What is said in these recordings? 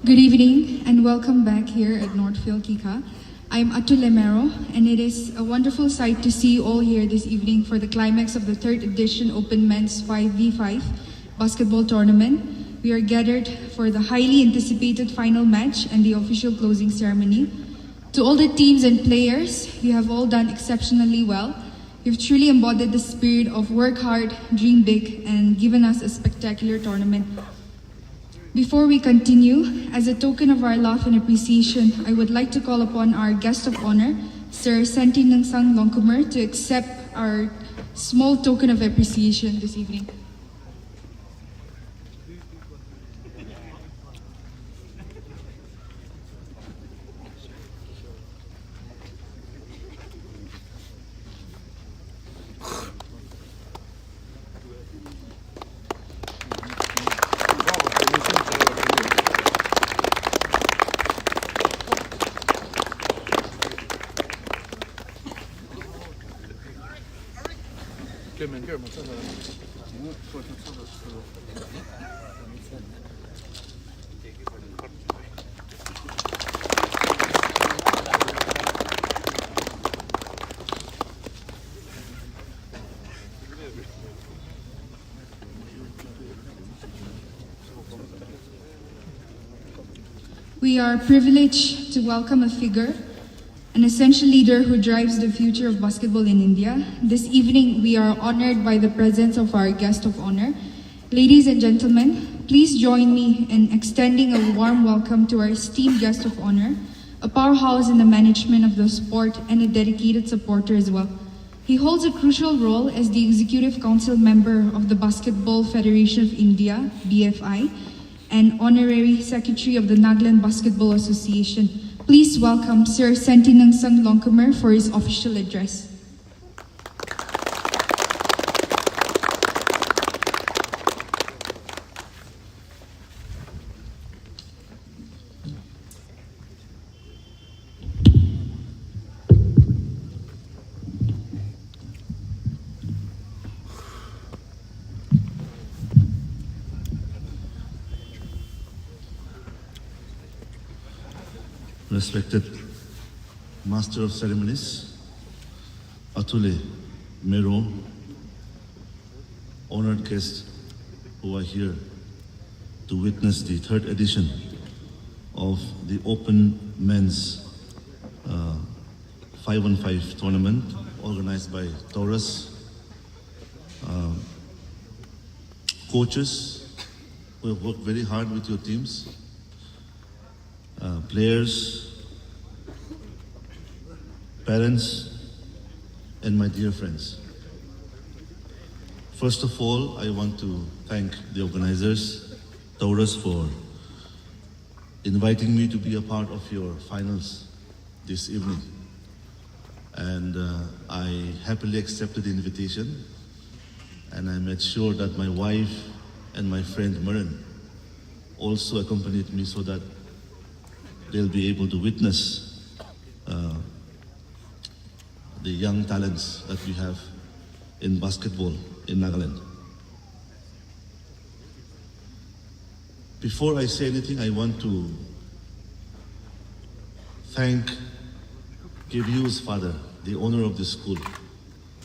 Good evening and welcome back here at Northfield Kika. I'm Atul Lemero and it is a wonderful sight to see you all here this evening for the climax of the 3rd edition Open Men's 5v5 basketball tournament. We are gathered for the highly anticipated final match and the official closing ceremony. To all the teams and players, you have all done exceptionally well. You've truly embodied the spirit of work hard, dream big, and given us a spectacular tournament. Before we continue, as a token of our love and appreciation, I would like to call upon our guest of honor, Sir Santinangsang Longkumer, to accept our small token of appreciation this evening. We are privileged to welcome a figure, an essential leader who drives the future of basketball in India. This evening, we are honored by the presence of our guest of honor. Ladies and gentlemen, please join me in extending a warm welcome to our esteemed guest of honor, a powerhouse in the management of the sport and a dedicated supporter as well. He holds a crucial role as the Executive Council member of the Basketball Federation of India, BFI, and Honorary Secretary of the Nagaland Basketball Association. Please welcome Sir Santinangsang Longkumer for his official address. Respected Master of Ceremonies, Atule Mero, honored guests who are here to witness the 3rd edition of the Open Men's 5-on-5 tournament organized by Taurus, coaches who have worked very hard with your teams, players, parents, and my dear friends. First of all, I want to thank the organizers, Taurus, for inviting me to be a part of your finals this evening. And I happily accepted the invitation, and I made sure that my wife and my friend Maran also accompanied me so that they'll be able to witness the young talents that we have in basketball in Nagaland. Before I say anything, I want to thank KVU's father, the owner of this school,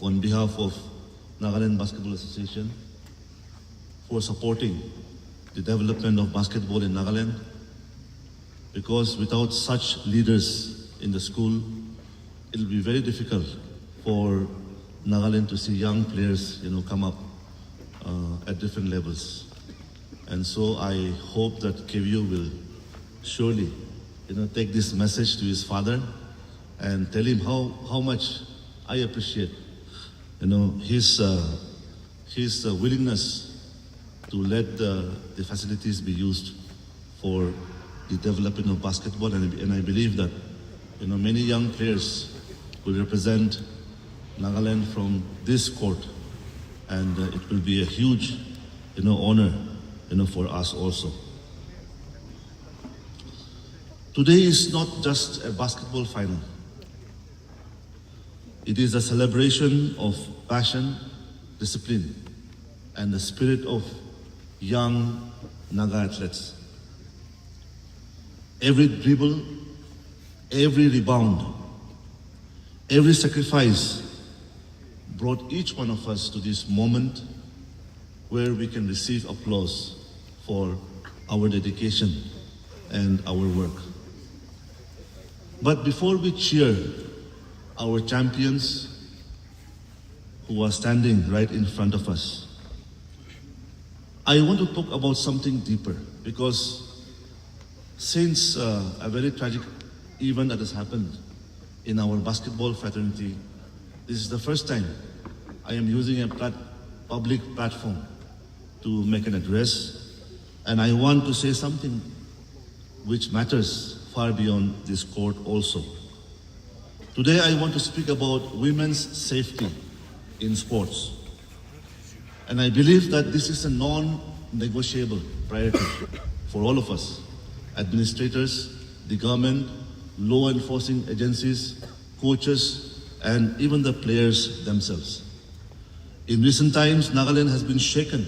on behalf of Nagaland Basketball Association, for supporting the development of basketball in Nagaland. Because without such leaders in the school, it'll be very difficult for Nagaland to see young players, come up at different levels. And so I hope that KVU will surely, take this message to his father and tell him how much I appreciate, his willingness to let the facilities be used for the development of basketball, and I believe that, many young players will represent Nagaland from this court, and it will be a huge, honor, for us also. Today is not just a basketball final. It is a celebration of passion, discipline, and the spirit of young Naga athletes. Every dribble, every rebound, every sacrifice brought each one of us to this moment where we can receive applause for our dedication and our work. But before we cheer our champions who are standing right in front of us, I want to talk about something deeper, because since a very tragic event that has happened in our basketball fraternity, this is the first time I am using a public platform to make an address, and I want to say something which matters far beyond this court also. Today I want to speak about women's safety in sports. And I believe that this is a non-negotiable priority for all of us, administrators, the government, law enforcing agencies, coaches, and even the players themselves. In recent times, Nagaland has been shaken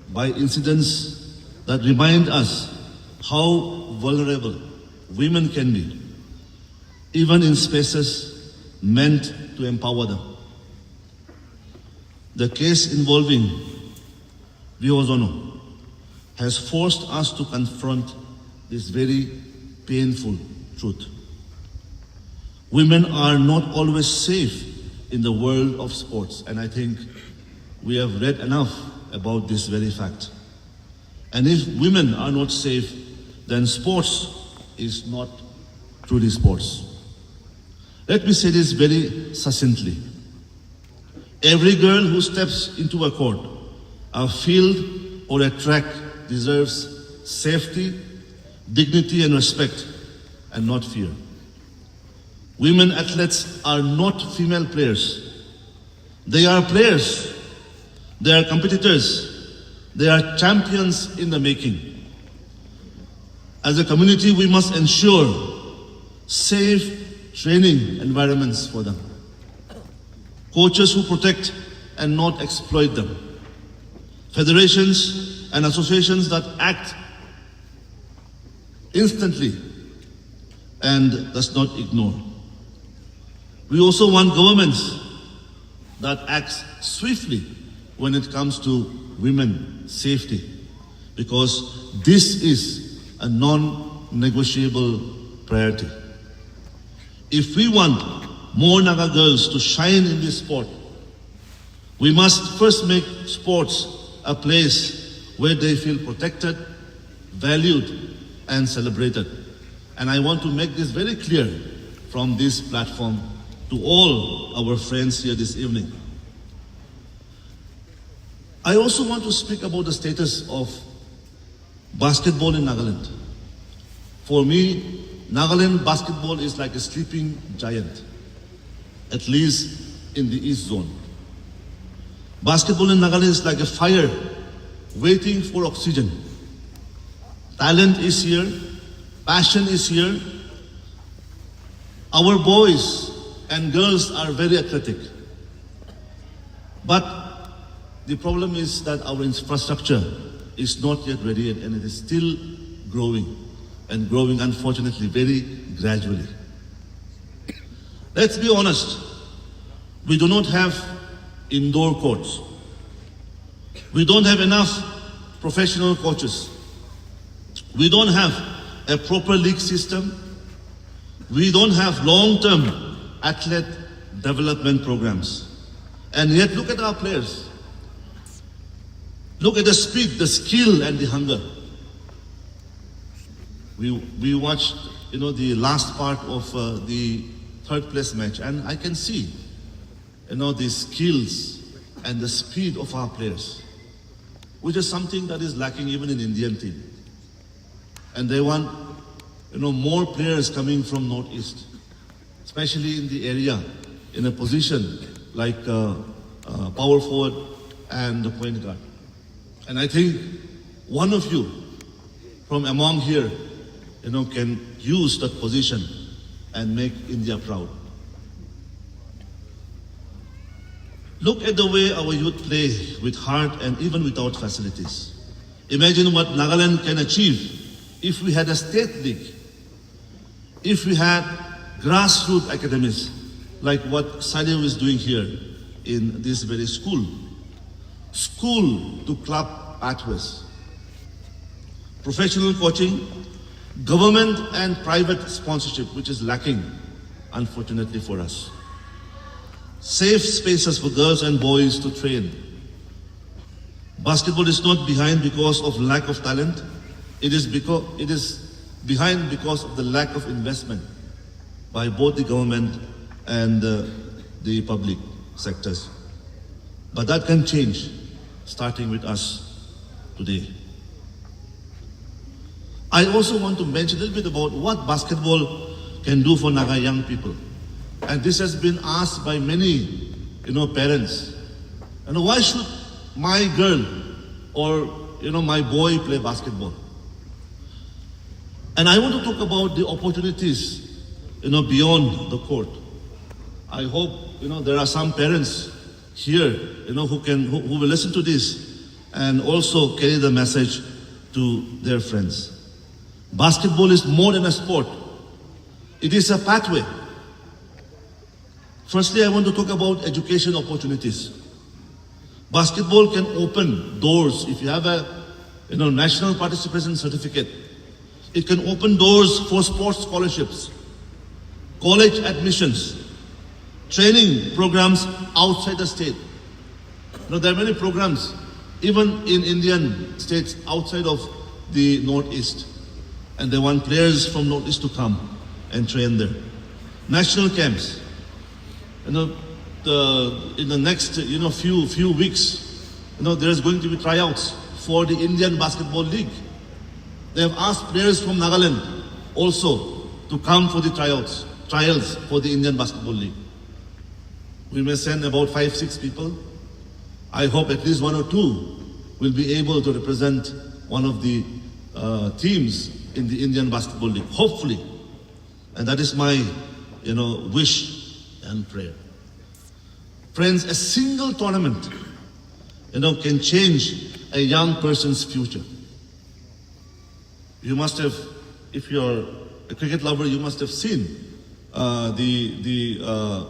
by incidents that remind us how vulnerable women can be, even in spaces meant to empower them. The case involving Viozono has forced us to confront this very painful truth. Women are not always safe in the world of sports, and I think we have read enough about this very fact. And if women are not safe, then sports is not truly sports. Let me say this very succinctly. Every girl who steps into a court, a field, or a track deserves safety, dignity, and respect, and not fear. Women athletes are not female players. They are players. They are competitors. They are champions in the making. As a community, we must ensure safe training environments for them. Coaches who protect and not exploit them. Federations and associations that act instantly and does not ignore. We also want governments that act swiftly when it comes to women's safety, because this is a non-negotiable priority. If we want more Naga girls to shine in this sport, we must first make sports a place where they feel protected, valued, and celebrated. And I want to make this very clear from this platform to all our friends here this evening. I also want to speak about the status of basketball in Nagaland. For me, Nagaland basketball is like a sleeping giant, at least in the East Zone. Basketball in Nagaland is like a fire waiting for oxygen. Talent is here, passion is here. Our boys and girls are very athletic. But the problem is that our infrastructure is not yet ready, and it is still growing, and growing unfortunately very gradually. Let's be honest, we do not have indoor courts. We don't have enough professional coaches. We don't have a proper league system. We don't have long-term athlete development programs. And yet look at our players. Look at the speed, the skill, and the hunger. We watched, the last part of the third place match, and I can see, the skills and the speed of our players, which is something that is lacking even in Indian team. And they want, more players coming from Northeast, especially in the area, in a position like power forward and the point guard. And I think one of you from among here, can use that position and make India proud. Look at the way our youth play with heart and even without facilities. Imagine what Nagaland can achieve if we had a state league, if we had grassroots academies like what Sadio is doing here in this very school. School to club pathways. Professional coaching, government and private sponsorship, which is lacking, unfortunately for us. Safe spaces for girls and boys to train. Basketball is not behind because of lack of talent. It is behind because of the lack of investment by both the government and the public sectors. But that can change, starting with us today. I also want to mention a little bit about what basketball can do for Naga young people. And this has been asked by many, parents. Why should my girl or, my boy play basketball? And I want to talk about the opportunities, beyond the court. I hope, there are some parents here, who will listen to this and also carry the message to their friends. Basketball is more than a sport. It is a pathway. Firstly, I want to talk about education opportunities. Basketball can open doors. If you have a national participation certificate, it can open doors for sports scholarships, college admissions, training programs outside the state. There are many programs, even in Indian states outside of the Northeast. And they want players from Northeast to come and train there. National camps. In the next few weeks, there's going to be tryouts for the Indian Basketball League. They have asked players from Nagaland also to come for the trials for the Indian Basketball League. We may send about 5-6 people. I hope at least 1 or 2 will be able to represent one of the teams in the Indian Basketball League, hopefully. And that is my, wish and prayer. Friends, a single tournament, can change a young person's future. You must have, if you're a cricket lover, you must have seen the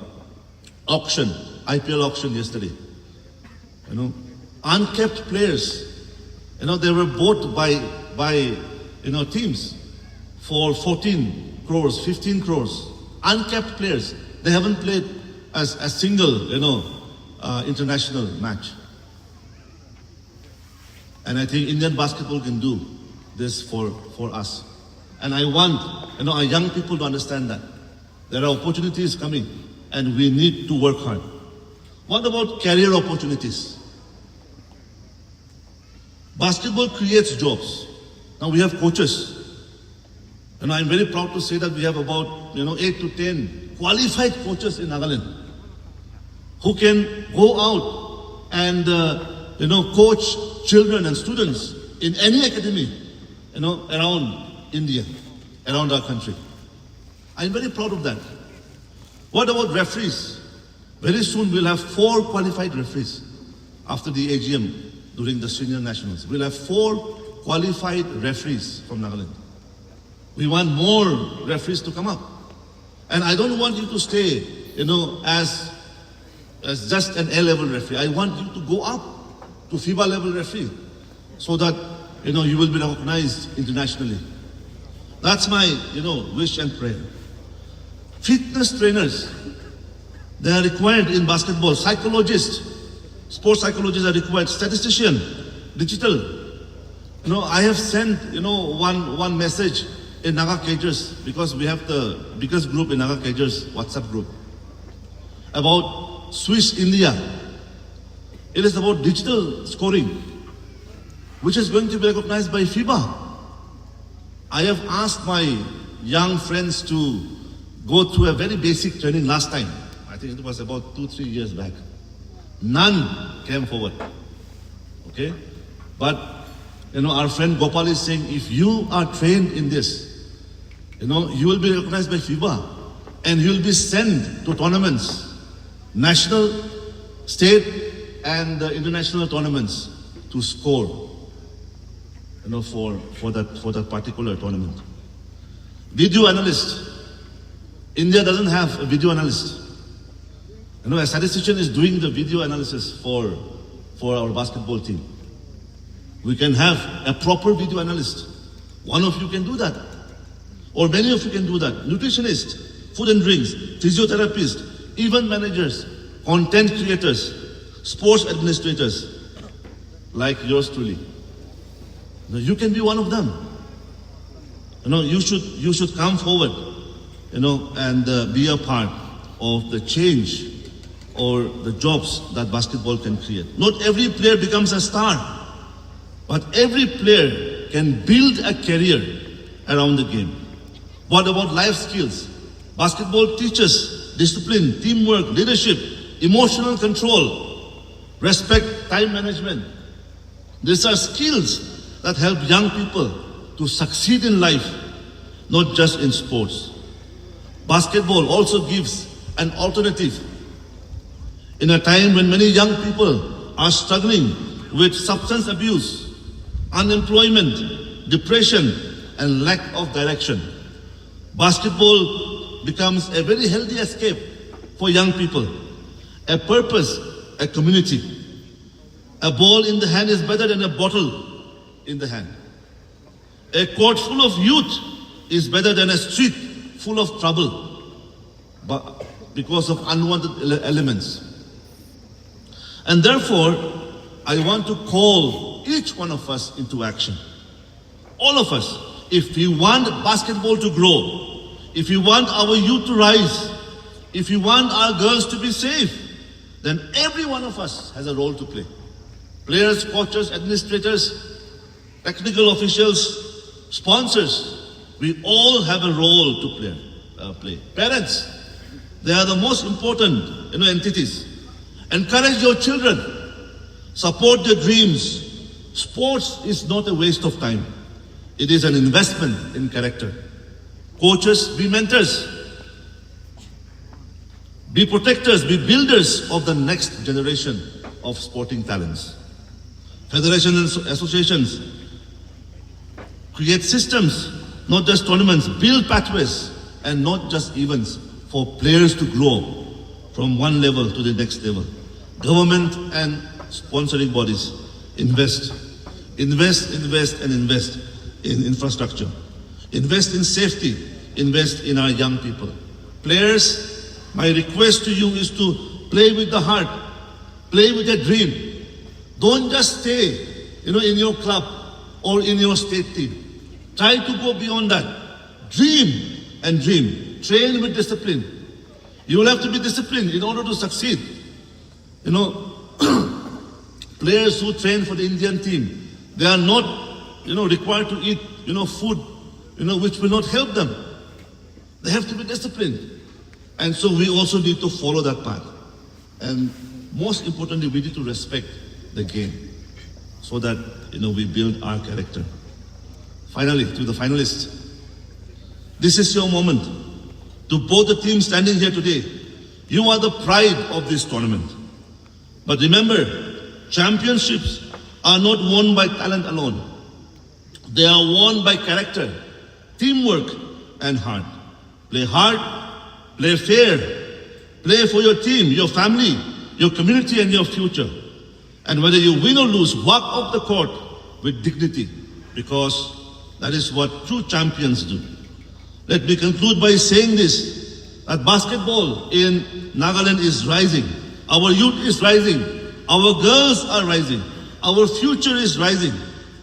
auction, IPL auction yesterday. Unkept players, they were bought by teams for 14 crores, 15 crores. Unkept players. They haven't played as a single, international match. And I think Indian basketball can do this for us. And I want, our young people to understand that. There are opportunities coming and we need to work hard. What about career opportunities? Basketball creates jobs. Now we have coaches. And I'm very proud to say that we have about 8 to 10 qualified coaches in Nagaland who can go out and coach children and students in any academy around India, around our country. I'm very proud of that. What about referees? Very soon we'll have 4 qualified referees after the AGM during the senior nationals. We'll have 4 qualified referees from Nagaland. We want more referees to come up. And I don't want you to stay, as just an A-level referee. I want you to go up to FIBA level referee so that, you will be recognized internationally. That's my, wish and prayer. Fitness trainers, they are required in basketball. Psychologists, sports psychologists are required. Statistician, digital. I have sent, one message in Naga Cages, because we have the biggest group in Naga Cages WhatsApp group, about Swiss India. It is about digital scoring, which is going to be recognized by FIBA. I have asked my young friends to go through a very basic training last time. I think it was about 2-3 years back. None came forward. Okay? But, our friend Gopal is saying, if you are trained in this, you will be recognized by FIBA and you will be sent to tournaments, national, state, and international tournaments to score, for that particular tournament. Video analyst. India doesn't have a video analyst. A statistician is doing the video analysis for our basketball team. We can have a proper video analyst. One of you can do that. Or many of you can do that. Nutritionist, food and drinks, physiotherapist, event managers, content creators, sports administrators, like yours truly. You can be one of them. You should come forward, and be a part of the change or the jobs that basketball can create. Not every player becomes a star, but every player can build a career around the game. What about life skills? Basketball teaches discipline, teamwork, leadership, emotional control, respect, time management. These are skills that help young people to succeed in life, not just in sports. Basketball also gives an alternative. In a time when many young people are struggling with substance abuse, unemployment, depression, and lack of direction, basketball becomes a very healthy escape for young people. A purpose, a community. A ball in the hand is better than a bottle in the hand. A court full of youth is better than a street full of trouble, but because of unwanted elements. And therefore, I want to call each one of us into action. All of us. If we want basketball to grow, if we want our youth to rise, if we want our girls to be safe, then every one of us has a role to play. Players, coaches, administrators, technical officials, sponsors, we all have a role to play. Parents, they are the most important entities. Encourage your children. Support their dreams. Sports is not a waste of time. It is an investment in character. Coaches, be mentors. Be protectors, be builders of the next generation of sporting talents. Federations and associations create systems, not just tournaments, build pathways, and not just events for players to grow from one level to the next level. Government and sponsoring bodies invest in infrastructure, invest in safety, invest in our young people. Players, my request to you is to play with the heart, play with a dream. Don't just stay, in your club or in your state team. Try to go beyond that. Dream and dream. Train with discipline. You will have to be disciplined in order to succeed. Players who train for the Indian team, they are not, required to eat, food, which will not help them. They have to be disciplined. And so we also need to follow that path. And most importantly, we need to respect the game so that, we build our character. Finally, to the finalists, this is your moment. To both the teams standing here today, you are the pride of this tournament. But remember, championships are not won by talent alone. They are won by character, teamwork, and heart. Play hard, play fair, play for your team, your family, your community, and your future. And whether you win or lose, walk off the court with dignity, because that is what true champions do. Let me conclude by saying this, that basketball in Nagaland is rising. Our youth is rising. Our girls are rising. Our future is rising.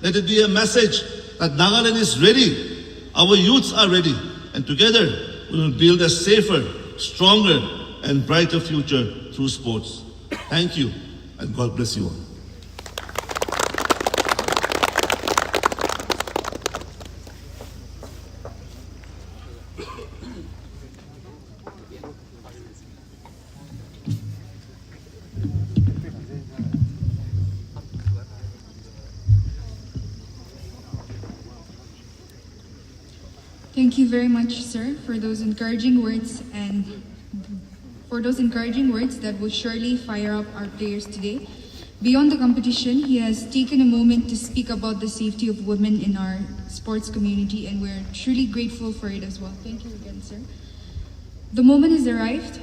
Let it be a message that Nagaland is ready. Our youths are ready, and together we will build a safer, stronger, and brighter future through sports. Thank you, and God bless you all. Thank you very much, sir, for those encouraging words that will surely fire up our players today. Beyond the competition, he has taken a moment to speak about the safety of women in our sports community, and we're truly grateful for it as well. Thank you again, sir. The moment has arrived.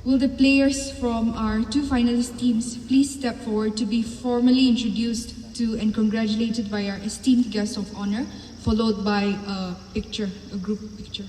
Will the players from our two finalist teams please step forward to be formally introduced to and congratulated by our esteemed guest of honor, followed by a group picture.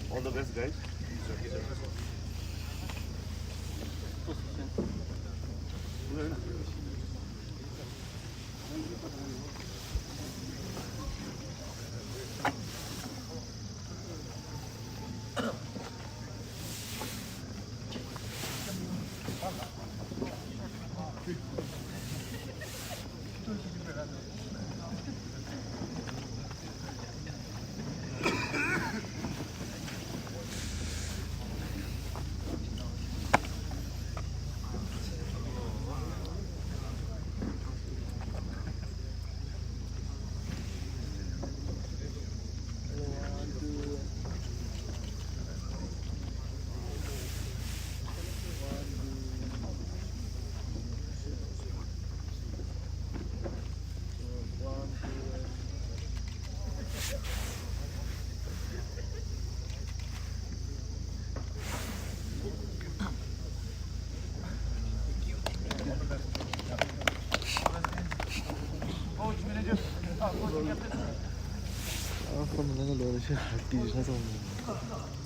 All the best, guys. Van de lange loren, hard die is net al.